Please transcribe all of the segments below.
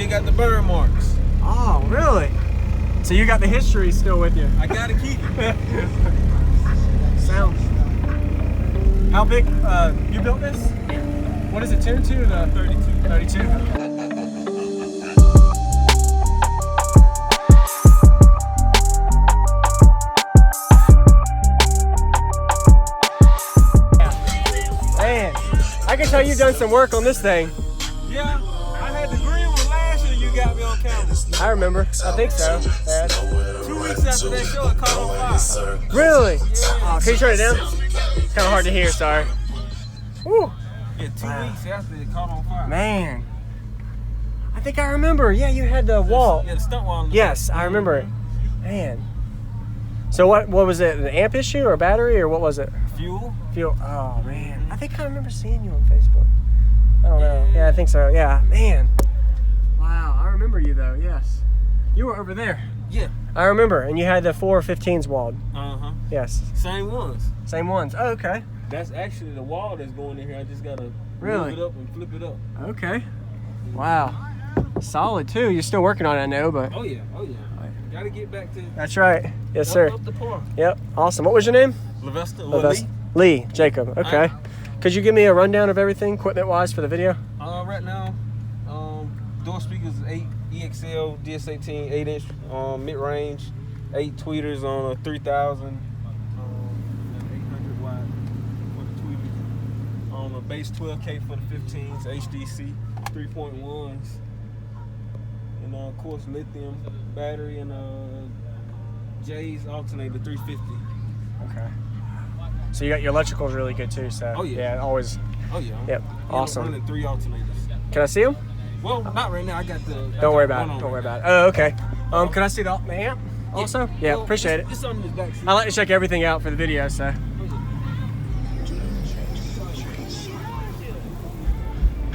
Still got the burn marks. Oh, really? So you got the history still with you? I gotta keep it. Sounds. How big? You built this? What is it, tuned to? The 32. 32. Man, I can tell you've done some work on this thing. Yeah, I had the green one last year. You got me on camera. I remember. I think so. Yeah. 2 weeks after that show, it caught on fire. Really? Yeah. Oh, can you turn it down? It's kind of hard to hear, sorry. Woo. Yeah, 2 weeks after it caught on fire. Man. I think I remember. Yeah, you had the wall. Yeah, the stunt wall. Yes, I remember it. Man. So what was it? An amp issue or a battery or what was it? Fuel. Fuel. Oh, man. I think I remember seeing you on Facebook. I don't know. Yeah, I think so. Yeah, man. Wow, I remember you though, yes. You were over there. Yeah. I remember, and you had the 415s walled. Uh-huh. Yes. Same ones. Same ones. Oh, okay. That's actually the wall that's going in here. I just gotta Really? move it up and flip it up. Okay. Wow. Solid too. You're still working on it, I know, but. Oh yeah, oh yeah. Gotta get back to. That's right. Yes, sir. Up the par. Yep. Awesome. What was your name? Levester. Lee Jacob. Okay. Could you give me a rundown of everything, equipment-wise, for the video? Right now, door speakers 8 EXL DS18 8-inch mid-range, 8 tweeters on a 3000, 800 watt for the tweeters, on a base 12K for the 15s, HDC 3.1s, and of course lithium battery and Jay's alternator 350. Okay. So you got your electricals really good too. So Oh, yeah. yeah, always. Oh yeah. Yep. Awesome. I'm running 3 alternators. Can I see them? Well, not right now. I got the. Don't worry about it. Don't worry about it. Oh, okay. Can I see the amp also? Yeah, well, appreciate it. It's on this back seat. I like to check everything out for the video, so.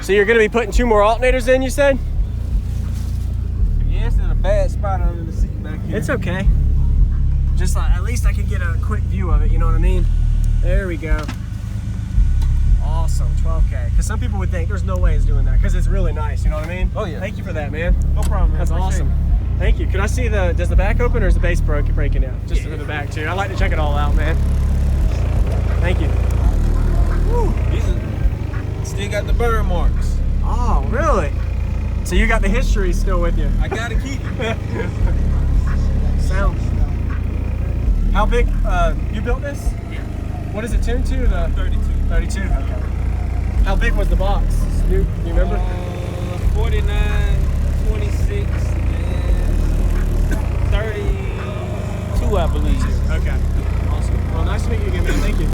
So you're gonna be putting 2 more alternators in, you said? Yeah, it's in a bad spot under the seat back here. It's okay. Just like, at least I can get a quick view of it, you know what I mean? There we go. Awesome, 12K. Because some people would think there's no way it's doing that, because it's really nice, you know what I mean? Oh yeah. Thank you for that, man. No problem, man. That's Appreciate awesome. Thank you. Could I see does the back open or is the base breaking out? Just for the back too. I like to check it all out, man. Thank you. Woo. Still got the burn marks. Oh, really? So you got the history still with you? I gotta keep it. Sounds. How big? You built this? Yeah. What is it tuned to? The 32. 32. Okay. How big was the box? You remember? 49, 26, and 32, I believe. Okay. Awesome. Well, nice to meet you again, man. Thank you.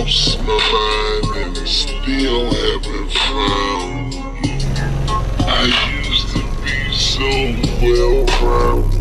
lost my mind and still haven't found. I used to be so well-rounded.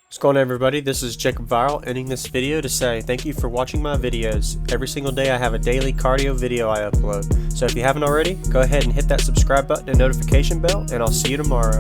What's going on, everybody? This is Jacob Viral, ending this video to say thank you for watching my videos. Every single day I have a daily cardio video I upload. So if you haven't already, go ahead and hit that subscribe button and notification bell, and I'll see you tomorrow.